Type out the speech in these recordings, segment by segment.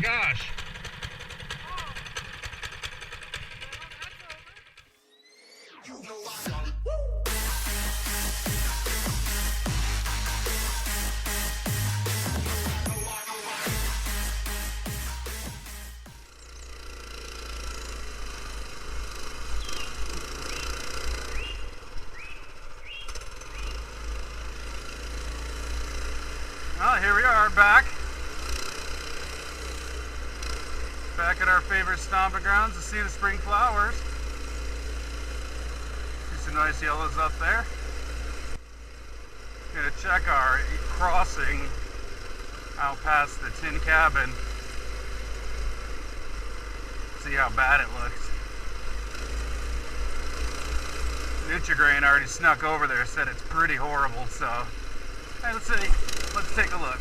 gosh. Well, here we are back at our favorite stomping grounds to see the spring flowers. See some nice yellows up there. Gonna check our crossing out past the tin cabin. See how bad it looks. Nutrigrain already snuck over there, said it's pretty horrible, so hey, let's see. Let's take a look.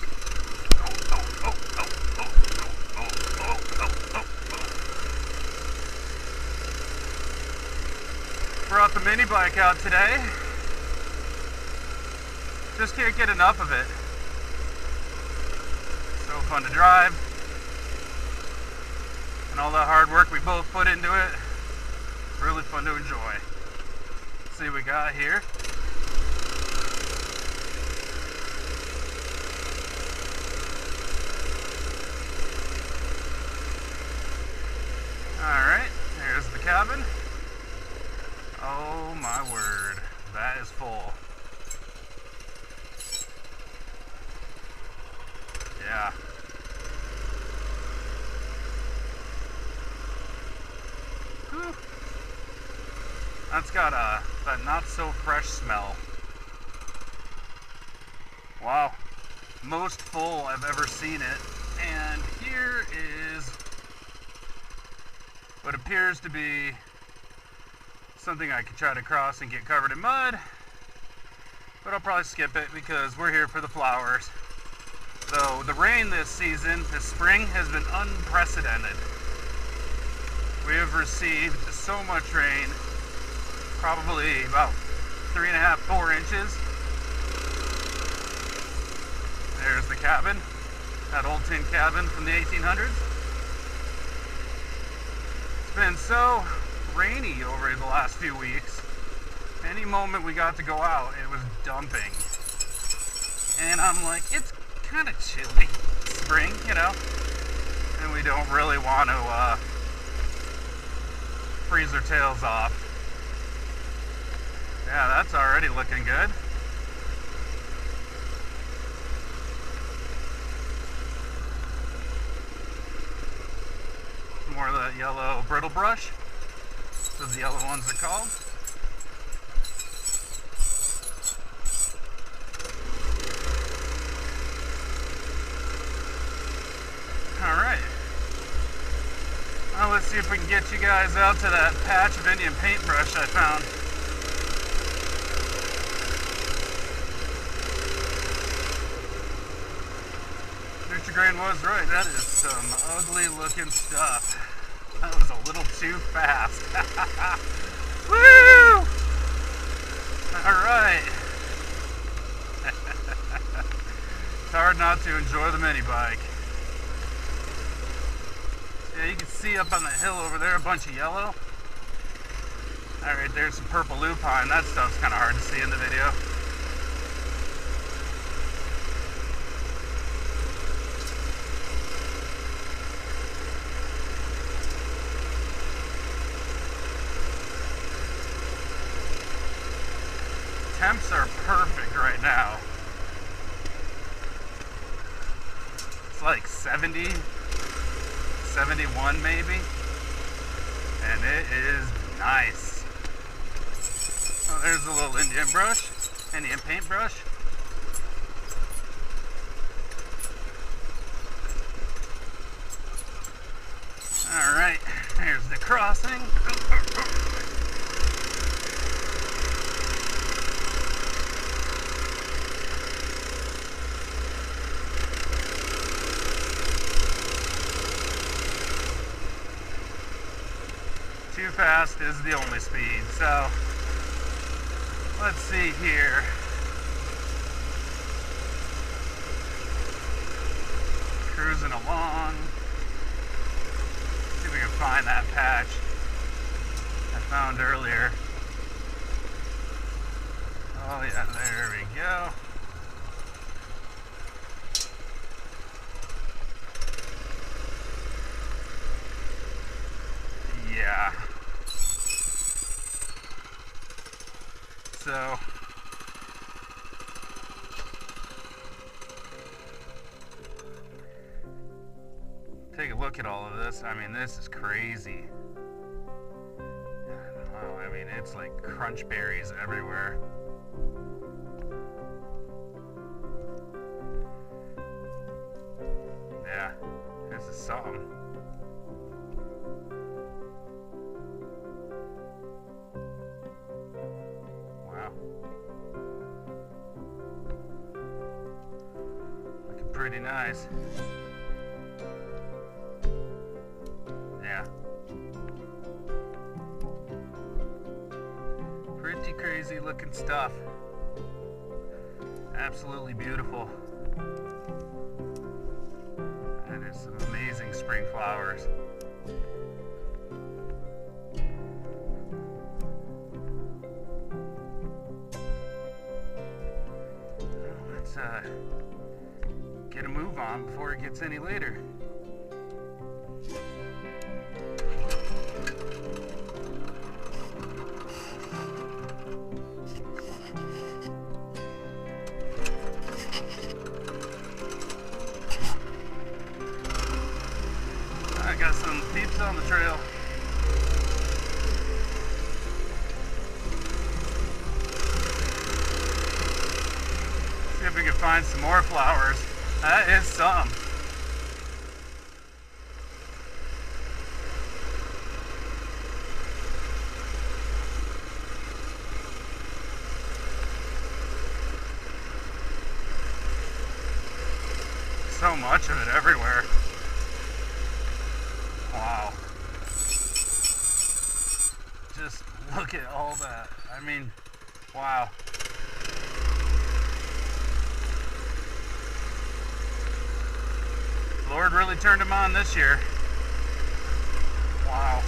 Brought the mini bike out today. Just can't get enough of it. So fun to drive. And all the hard work we both put into it. Really fun to enjoy. Let's see what we got here. Alright, here's the cabin. Oh my word, that is full. Yeah. Whew. That's got that not so fresh smell. Wow. Most full I've ever seen it. And here is what appears to be something I could try to cross and get covered in mud, but I'll probably skip it because we're here for the flowers. Though the rain this season, this spring, has been unprecedented. We have received so much rain, probably about 3.5, 4 inches. There's the cabin, that old tin cabin from the 1800s. It's been so rainy over the last few weeks. Any moment we got to go out, it was dumping. And I'm like, it's kind of chilly. Spring, you know? And we don't really want to freeze our tails off. Yeah, that's already looking good. More of the yellow Brittlebush. So the yellow ones are called. Alright. Well, let's see if we can get you guys out to that patch of Indian Paintbrush I found. Nutrigrain was right. That is some ugly looking stuff. That was a little too fast. Woo! Alright. It's hard not to enjoy the mini bike. Yeah, you can see up on the hill over there a bunch of yellow. Alright, there's some purple lupine. That stuff's kind of hard to see in the video. Temps are perfect right now. It's like 70, 71 maybe. And it is nice. Oh, there's a little Indian paintbrush. Alright, here's the crossing. Too fast is the only speed, so let's see here. Cruising along. if we can find that patch I found earlier. Oh yeah, there we go. Yeah. So take a look at all of this. I mean, this is crazy. Wow, I mean, it's like crunch berries everywhere. Yeah, this is something. Wow. Looking pretty nice. Yeah. Pretty crazy looking stuff. Absolutely beautiful. And there's some amazing spring flowers. Let's get a move on before it gets any later. I got some peeps on the trail. See if we can find some more flowers. That is some. So much of it everywhere. Wow. Just look at all that. I mean, wow. Lord really turned him on this year. Wow.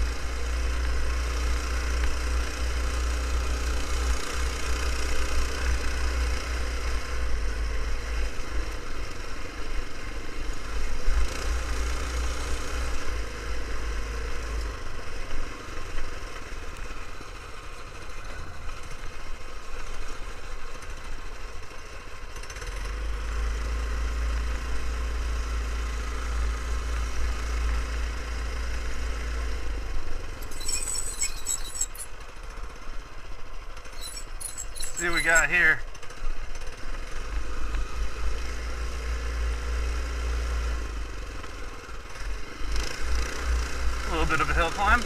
See what we got here. A little bit of a hill climb.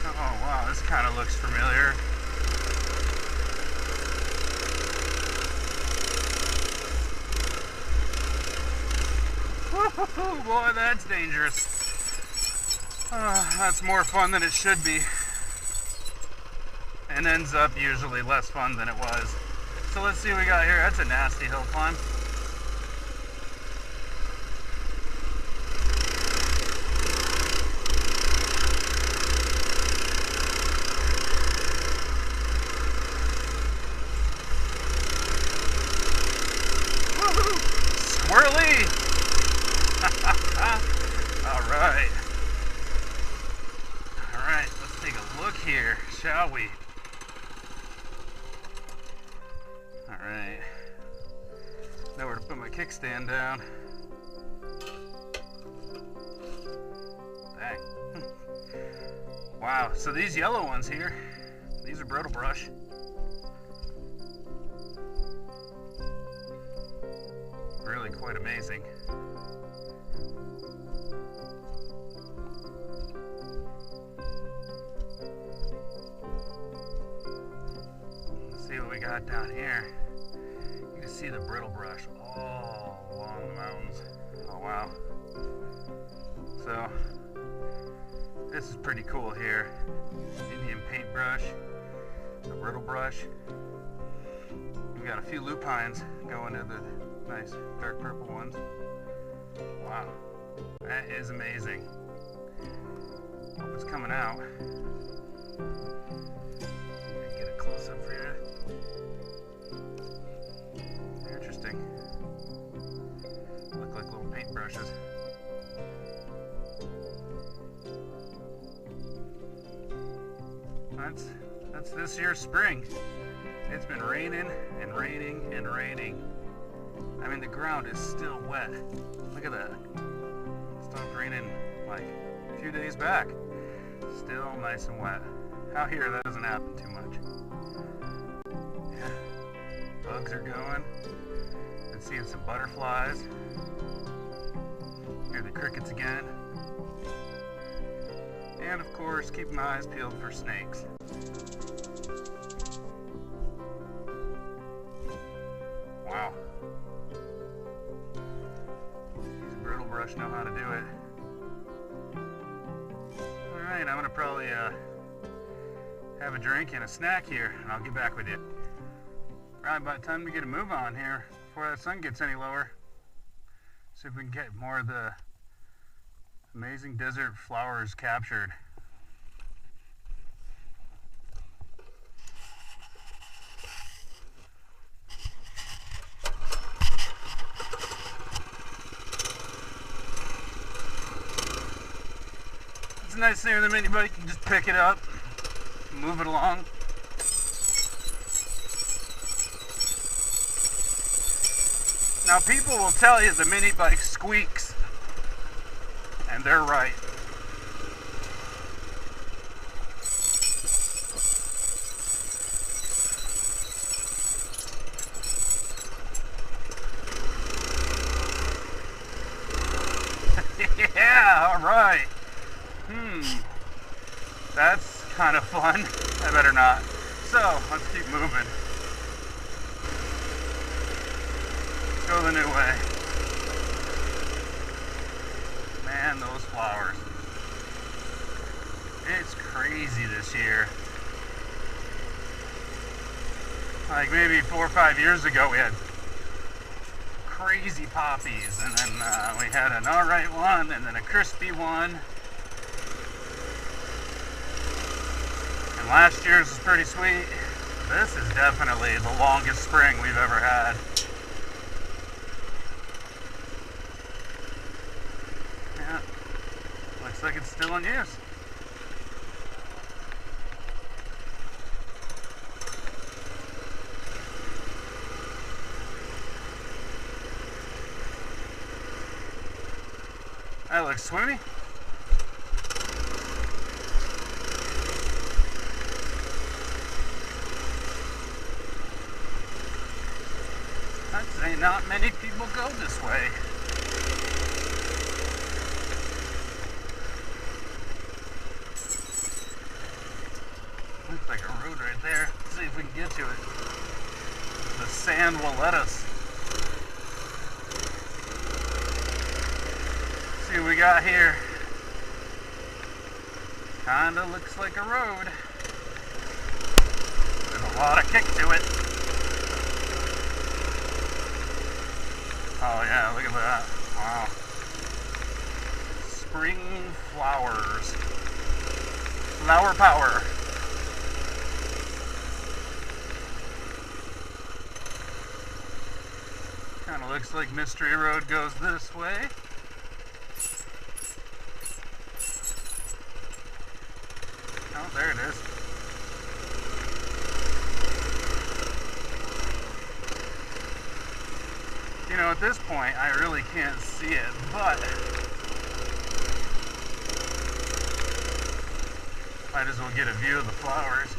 Oh wow, this kind of looks familiar. Woo-hoo-hoo, boy, that's dangerous. That's more fun than it should be. And ends up usually less fun than it was. So let's see what we got here. That's a nasty hill climb. Woohoo! Squirrely! Alright. Alright, let's take a look here, shall we? Alright, know where to put my kickstand down. Dang. Wow, so these yellow ones here, these are Brittlebush. Really quite amazing. Let's see what we got down here. You can see the Brittlebush all along the mountains. Oh wow. So this is pretty cool here. Indian Paintbrush, the Brittlebush. We've got a few lupines going to the nice dark purple ones. Wow, that is amazing. Hope it's coming out. Get a close up for you. Interesting. Look like little paintbrushes. That's this year's spring. It's been raining and raining and raining. I mean, the ground is still wet. Look at that. It stopped raining like a few days back. Still nice and wet. Out here, that doesn't happen too much. Yeah. Bugs are going. Been seeing some butterflies. Hear the crickets again. And of course, keep my eyes peeled for snakes. Wow. These Brittlebush know how to do it. Alright, I'm gonna probably have a drink and a snack here, and I'll get back with you. Right, by the time we get a move on here, before that sun gets any lower, see if we can get more of the amazing desert flowers captured. It's a nice thing with the mini bike, you can just pick it up, move it along. Now people will tell you the mini bike squeaks, and they're right. Yeah, all right. That's kind of fun. I better not. So, let's keep moving. Let's go the new way. Man, those flowers. It's crazy this year. Like maybe 4 or 5 years ago we had crazy poppies, and then we had an alright one, and then a crispy one. And last year's was pretty sweet. This is definitely the longest spring we've ever had. Yeah, looks like it's still in use. That looks swimmy. I'd say not many people go this way. Looks like a road right there. Let's see if we can get to it. The sand will let us. See what we got here. Kinda looks like a road. There's a lot of kick to it. Oh yeah, look at that. Wow. Spring flowers. Flower power. Kinda looks like Mystery Road goes this way. Oh, there it is. You know, at this point, I really can't see it, but might as well get a view of the flowers.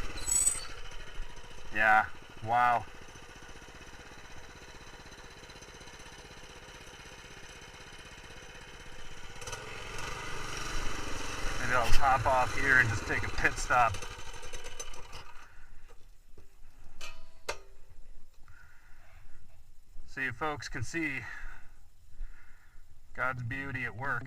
Yeah, wow. Maybe I'll hop off here and just take a pit stop. So you folks can see God's beauty at work.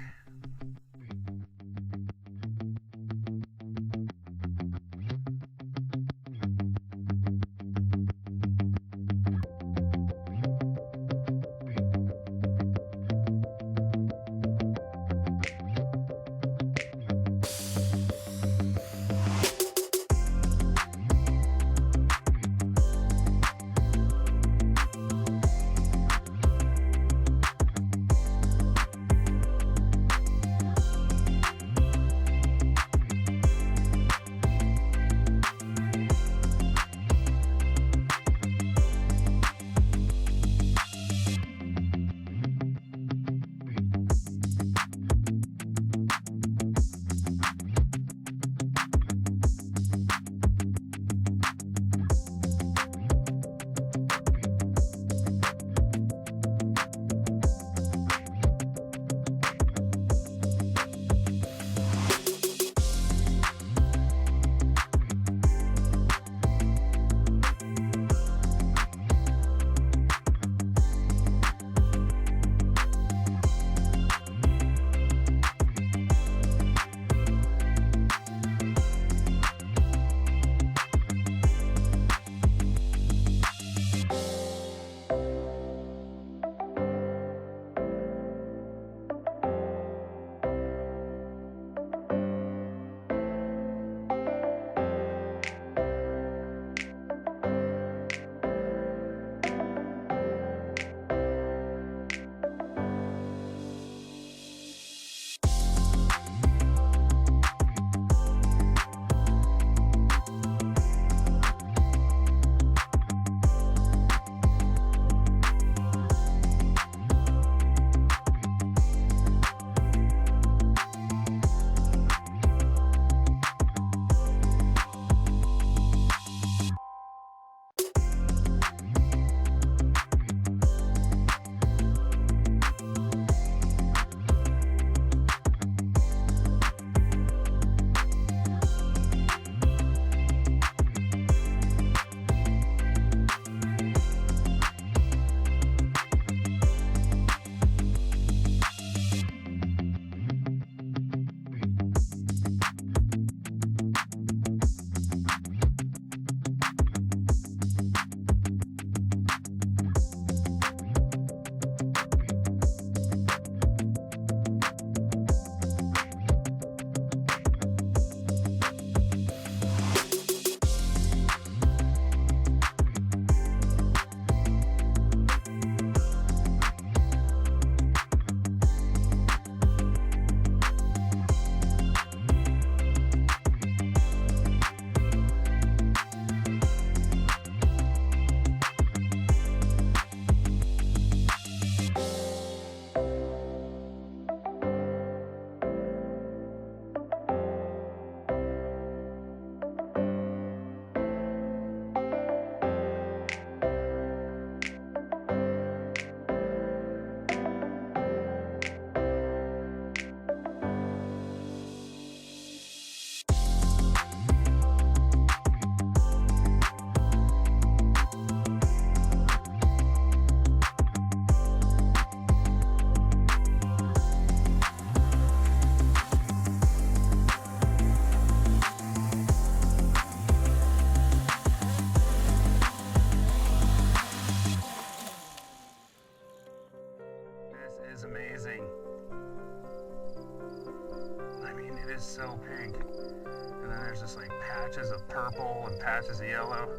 patches of purple and patches of yellow.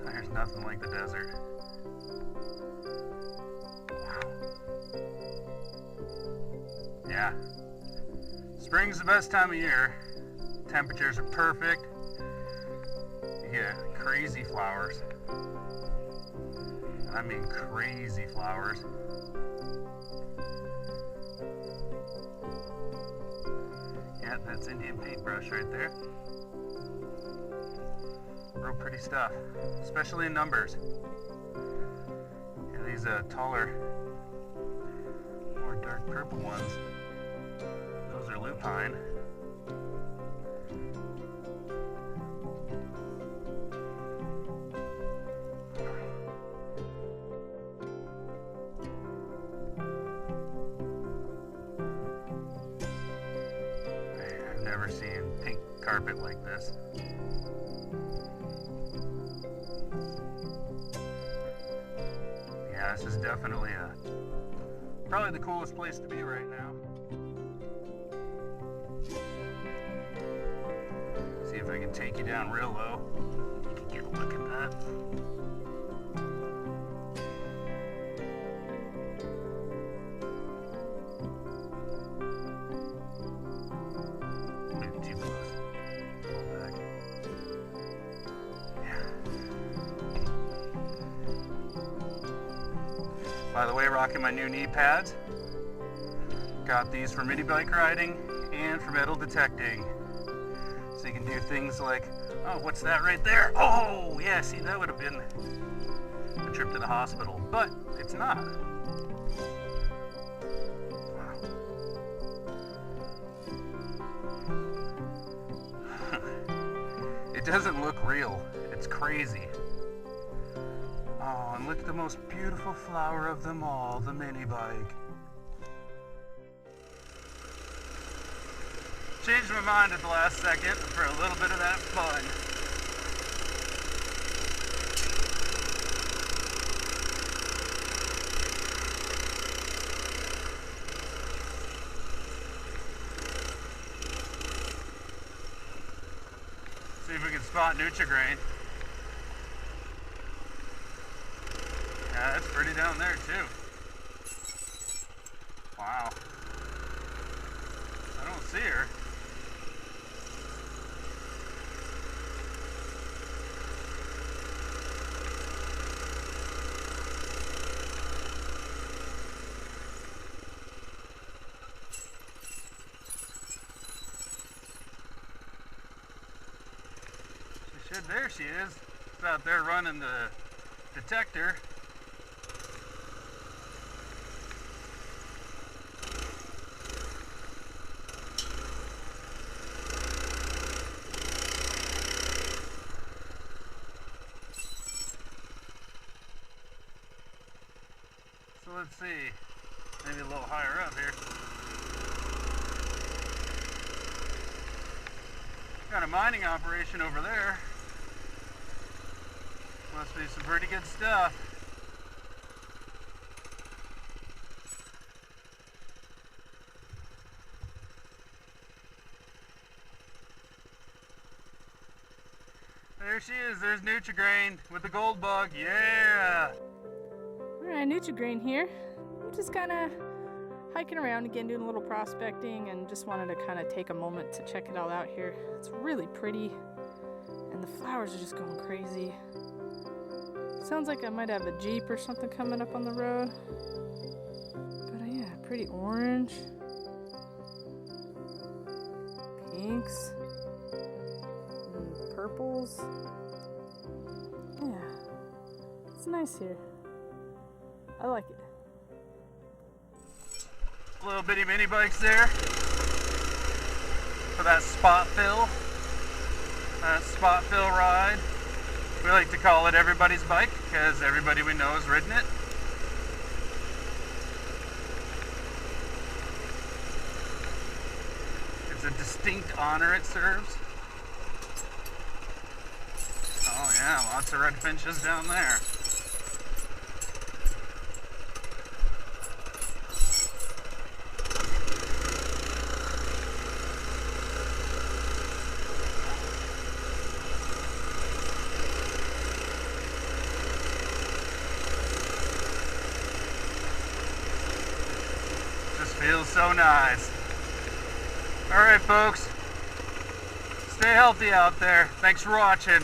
There's nothing like the desert. Wow. Yeah. Spring's the best time of year. Temperatures are perfect. You get crazy flowers. I mean crazy flowers. Yeah, that's Indian Paintbrush right there. Real pretty stuff, especially in numbers. Yeah, these taller, more dark purple ones, those are Lupine. I've never seen pink carpet like this. Yeah, this is definitely probably the coolest place to be right now. See if I can take you down real low. You can get a look at that. Maybe too close. Pull back. Yeah. By the way, rocking my new knee pads. Got these for mini bike riding and for metal detecting. So you can do things like, oh, what's that right there? Oh, yeah, see, that would have been a trip to the hospital, but it's not. Wow. It doesn't look real. It's crazy. Oh, and look at the most beautiful flower of them all, the mini bike. Changed my mind at the last second for a little bit of that fun. See if we can spot Nutrigrain. Yeah, that's pretty down there too. Wow. I don't see her. There she is. It's out there running the detector. So let's see, maybe a little higher up here. Got a mining operation over there. Must be some pretty good stuff. There she is. There's Nutrigrain with the gold bug. Yeah! Alright, Nutrigrain here. I'm just kind of hiking around again, doing a little prospecting, and just wanted to kind of take a moment to check it all out here. It's really pretty, and the flowers are just going crazy. Sounds like I might have a Jeep or something coming up on the road. But yeah, pretty orange. Pinks. And purples. Yeah. It's nice here. I like it. Little bitty mini bikes there. For that spot fill. That spot fill ride. We like to call it everybody's bike because everybody we know has ridden it. It's a distinct honor it serves. Oh yeah, lots of red finches down there. Feels so nice. Alright folks, stay healthy out there. Thanks for watching.